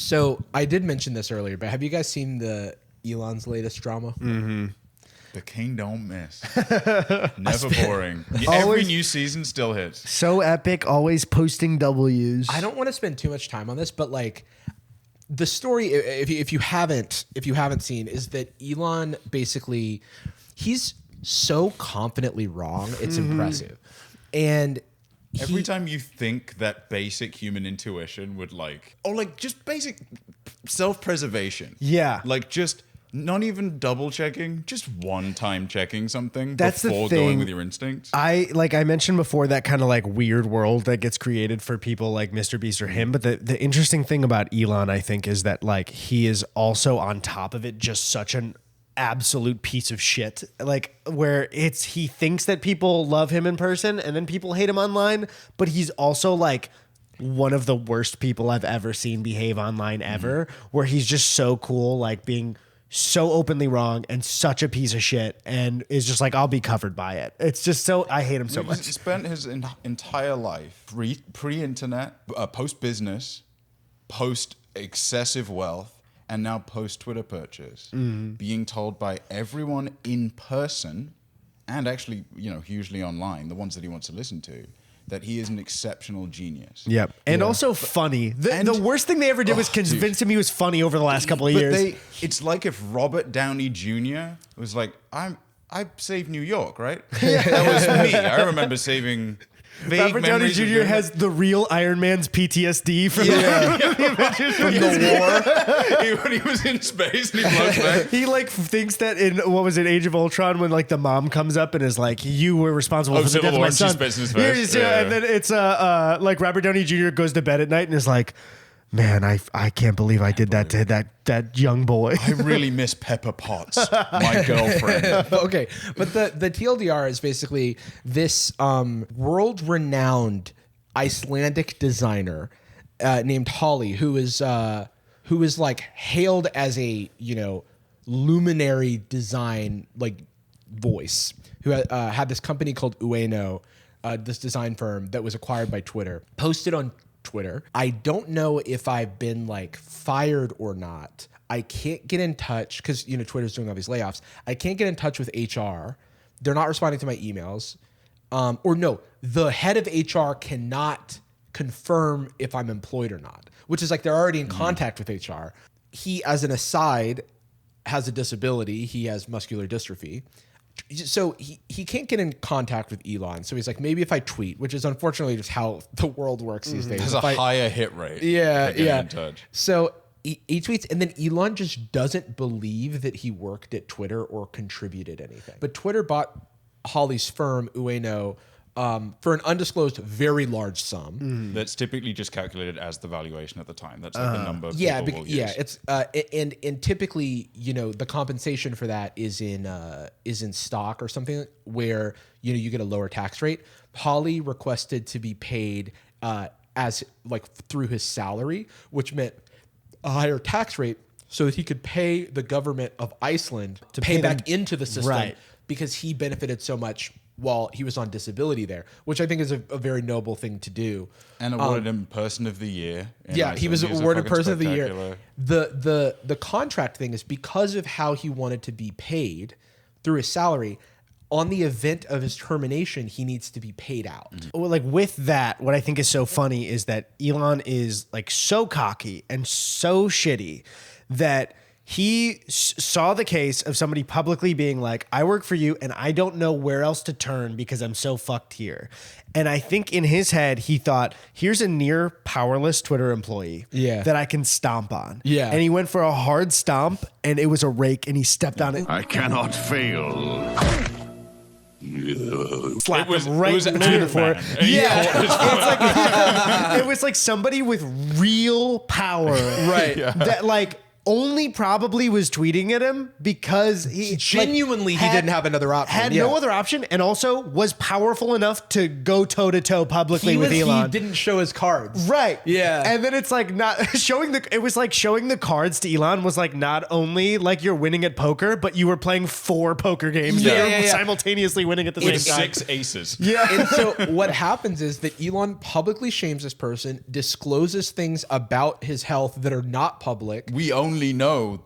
So I did mention this earlier, but have you guys seen the Elon's latest drama? Mm-hmm. The king don't miss. Never boring. Every new season still hits. So epic, always posting W's. I don't want to spend too much time on this, but like the story, if you haven't seen, is that Elon basically, he's so confidently wrong, it's impressive. And every time you think that basic human intuition would just basic self-preservation. Yeah. Like just not even double checking, just one time checking something That's before the thing. going with your instincts. I mentioned before, that kind of like weird world that gets created for people like Mr. Beast or him. But the interesting thing about Elon, I think, is that like he is also on top of it just such an absolute piece of shit. Like where he thinks that people love him in person and then people hate him online, but he's also like one of the worst people I've ever seen behave online ever, where he's just so cool, like being so openly wrong and such a piece of shit, and is just like, I'll be covered by it. It's just so, I hate him so much. He spent his entire life pre-internet, post-business, post-excessive wealth, and now post-Twitter purchase, being told by everyone in person, and actually, hugely online, the ones that he wants to listen to, that he is an exceptional genius. Yep. And also funny. The worst thing they ever did was convince him he was funny over the last couple of years. It's like if Robert Downey Jr. was like, I saved New York, right? Yeah. That was me. I remember saving vague Robert Downey memories of Jr. doing has the real Iron Man's PTSD from from the war. When he was in space and he blows back. He like thinks that in, what was it, Age of Ultron, when like the mom comes up and is like, you were responsible for the death of my son. And then it's like Robert Downey Jr. goes to bed at night and is like, man, I can't believe I did that to that young boy. I really miss Pepper Potts, my girlfriend. Okay, but the TLDR is basically this world-renowned Icelandic designer named Holly, who is like hailed as a luminary design like voice, who had this company called Ueno, this design firm that was acquired by Twitter. Posted on Twitter, I don't know if I've been like fired or not. I can't get in touch because Twitter's doing all these layoffs. I can't get in touch with HR. They're not responding to my emails. Or no, the head of HR cannot confirm if I'm employed or not, which is like they're already in contact with HR. He, as an aside, has a disability. He has muscular dystrophy. So he can't get in contact with Elon. So he's like, maybe if I tweet, which is unfortunately just how the world works these days. There's a higher hit rate. Yeah. In touch. So he tweets, and then Elon just doesn't believe that he worked at Twitter or contributed anything. But Twitter bought Holly's firm, Ueno, for an undisclosed, very large sum. That's typically just calculated as the valuation at the time. That's like the number. People will use. It's and typically, the compensation for that is in stock or something where you get a lower tax rate. Holly requested to be paid as like through his salary, which meant a higher tax rate, so that he could pay the government of Iceland to pay back into the system, right, because he benefited so much while he was on disability there, which I think is a very noble thing to do. And awarded him Person of the Year. Yeah, he was awarded Person of the Year. The contract thing is because of how he wanted to be paid through his salary. On the event of his termination, he needs to be paid out. Well, like with that, what I think is so funny is that Elon is like so cocky and so shitty that he saw the case of somebody publicly being like, I work for you and I don't know where else to turn because I'm so fucked here. And I think in his head, he thought, here's a near powerless Twitter employee that I can stomp on. Yeah. And he went for a hard stomp and it was a rake and he stepped on it. I cannot fail. Slapped him right into the floor. It was like somebody with real power, Right. that like only probably was tweeting at him because he Genuinely, he didn't have another option. Had no other option, and also was powerful enough to go toe to toe publicly with Elon. He didn't show his cards. Right. Yeah. And then it's like not showing it was like showing the cards to Elon was like not only like you're winning at poker, but you were playing 4 poker games that you're simultaneously winning at the same With time. 6 aces. Yeah. And so what happens is that Elon publicly shames this person, discloses things about his health that are not public. We only know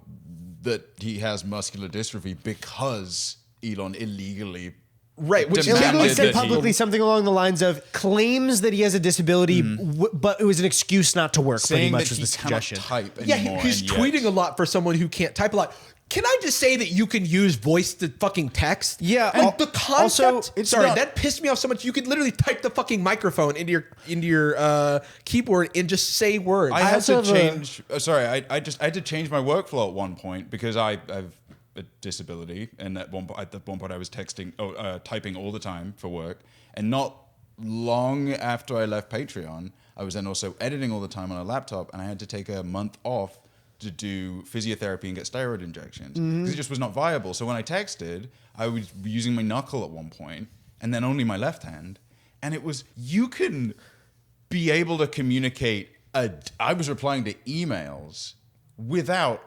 that he has muscular dystrophy because Elon illegally Right, which demanded Illegally said that he- publicly something along the lines of claims that he has a disability, but it was an excuse not to work. Pretty saying much that was he the cannot suggestion. type Yeah, anymore. he's and yet- tweeting a lot for someone who can't type a lot. Can I just say that you can use voice to fucking text? Yeah, And the concept. also, it's sorry, not- that pissed me off so much. You could literally type the fucking microphone into your keyboard and just say words. I had also to have a- change. Sorry, I had to change my workflow at one point because I've a disability, and at one point I was typing all the time for work, and not long after I left Patreon, I was then also editing all the time on a laptop, and I had to take a month off to do physiotherapy and get steroid injections because it just was not viable. So when I texted, I was using my knuckle at one point, and then only my left hand, and it was you can be able to communicate. I was replying to emails without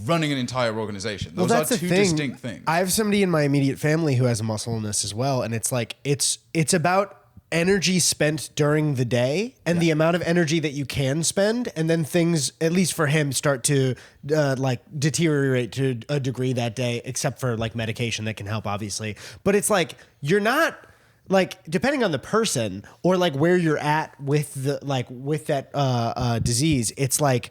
running an entire organization. Those are that's the two thing. distinct things. I have somebody in my immediate family who has a muscle illness as well, and it's like it's about energy spent during the day and the amount of energy that you can spend, and then things, at least for him, start to like deteriorate to a degree that day, except for like medication that can help, obviously. But it's like you're not. Like depending on the person or like where you're at with the with that disease, it's like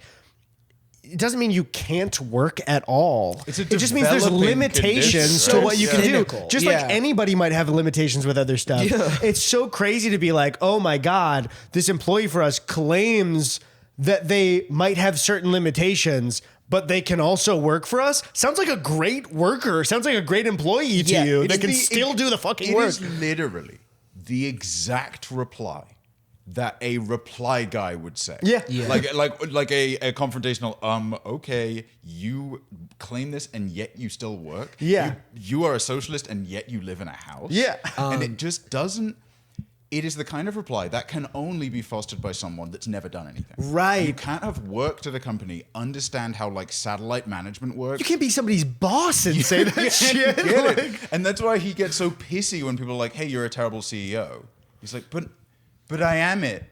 it doesn't mean you can't work at all. It's a it just means there's developing limitations condition, to what you can do. Cynical. Just Yeah. like anybody might have limitations with other stuff. Yeah. It's so crazy to be like, oh my God, this employee for us claims that they might have certain limitations, but they can also work for us. Sounds like a great worker. Sounds like a great employee to Yeah, you it's that can still do the fucking It work. is literally the exact reply that a reply guy would say. Yeah. Like a confrontational, okay, you claim this and yet you still work. Yeah. You are a socialist and yet you live in a house. Yeah. And it just doesn't. It is the kind of reply that can only be fostered by someone that's never done anything. Right. You can't have worked at a company, understand how like satellite management works. You can't be somebody's boss and say that shit. Get it. And that's why he gets so pissy when people are like, hey, you're a terrible CEO. He's like, but I am it.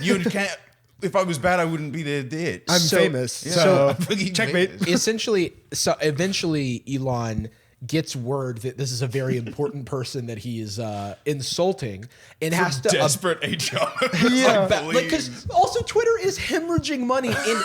You can't. If I was bad, I wouldn't be the I'm So- famous. so- Fucking checkmate. famous. Essentially, so eventually Elon gets word that this is a very important person that he is insulting and has to Desperate HR. Yeah. because also Twitter is hemorrhaging money in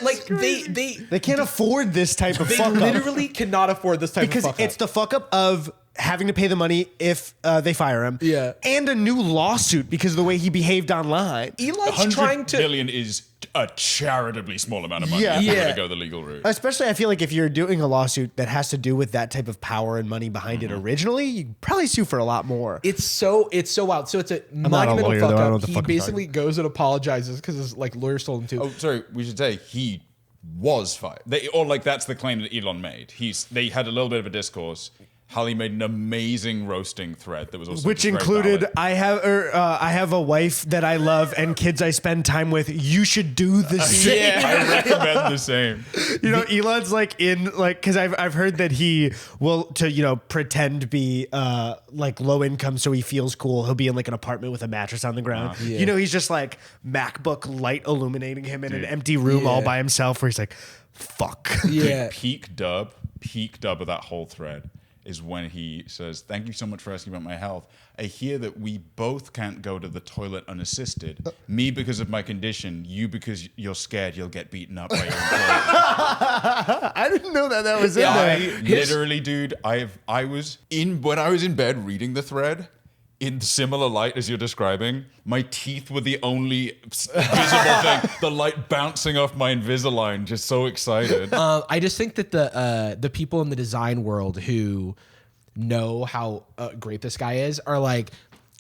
like they They can't afford this type of they fuck up. literally cannot afford this type Because of fuck it's up. the fuck up of having to pay the money if they fire him. Yeah. And a new lawsuit because of the way he behaved online. Elon's trying to million is a charitably small amount of money Yeah. if you're Yeah. going to go the legal route. Especially, I feel like if you're doing a lawsuit that has to do with that type of power and money behind it originally, you can probably sue for a lot more. It's so wild. So it's a not a monumental lawyer, fuck though. I don't know up. what the He fuck I'm basically goes and apologizes because his like lawyers told him to. Oh, sorry. We should say he was fired. That's the claim that Elon made. They had a little bit of a discourse. Holly made an amazing roasting thread that was also Which very included, valid. I have a wife that I love and kids I spend time with. You should do the same. I recommend the same. You know, Elon's like because I've heard that he will to pretend be like low income so he feels cool. He'll be in like an apartment with a mattress on the ground. He's just like MacBook light illuminating him in an empty room all by himself where he's like, fuck. Yeah. Peak dub of that whole thread is when he says, "Thank you so much for asking about my health. I hear that we both can't go to the toilet unassisted. Me because of my condition, you because you're scared you'll get beaten up by your employer." I didn't know that was in I there. literally, dude, when I was in bed reading the thread, in similar light as you're describing, my teeth were the only visible thing. The light bouncing off my Invisalign, just so excited. I just think that the people in the design world who know how great this guy is are like,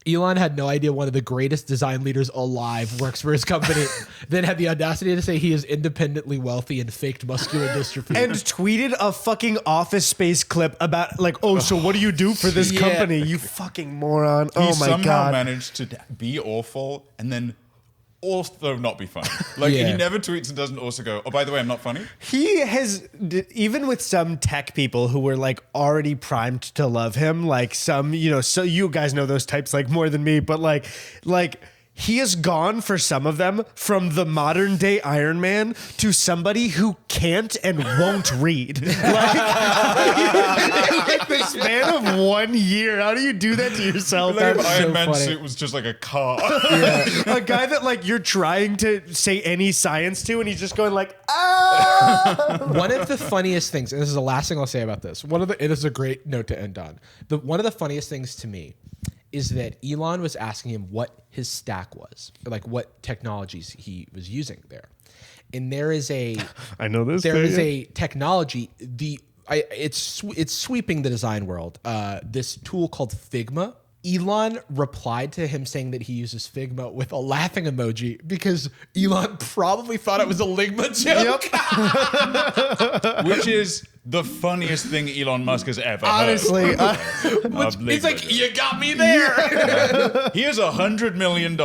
Elon had no idea one of the greatest design leaders alive works for his company, then had the audacity to say he is independently wealthy and faked muscular dystrophy. And tweeted a fucking Office Space clip about like, oh, so what do you do for this company? You fucking moron. He Oh my somehow God. managed to be awful and then also not be funny. Like Yeah. he never tweets and doesn't also go, oh, by the way, I'm not funny. He has, even with some tech people who were like already primed to love him, like some, you know, so you guys know those types like more than me, but like he has gone for some of them from the modern day Iron Man to somebody who can't and won't read. Like the span of 1 year. How do you do that to yourself? Like if That's Iron so Man's funny. suit was just like a car. A guy that like you're trying to say any science to, and he's just going like, ah. One of the funniest things, and this is the last thing I'll say about this. It is a great note to end on. One of the funniest things to me is that Elon was asking him what his stack was, like what technologies he was using there. And there is a I know this. there is a technology. It's sweeping the design world. This tool called Figma. Elon replied to him saying that he uses Figma with a laughing emoji because Elon probably thought it was a Ligma joke. Which is the funniest thing Elon Musk has ever Honestly, heard. He's like, you got me there. Here's $100 million.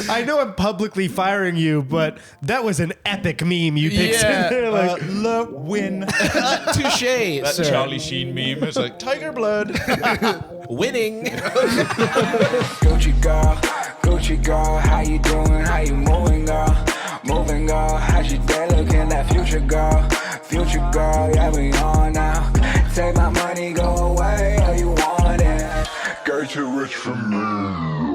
I know I'm publicly firing you, but that was an epic meme you picked Yeah, in there. Like, Le win. Touche, That sir. Charlie Sheen meme is like tiger blood. Winning. Gucci girl, how you doing? How you moving, girl? Moving, girl. How's your day looking? That future girl, yeah, we on now. Take my money, go away, or you want it? Get you rich from me.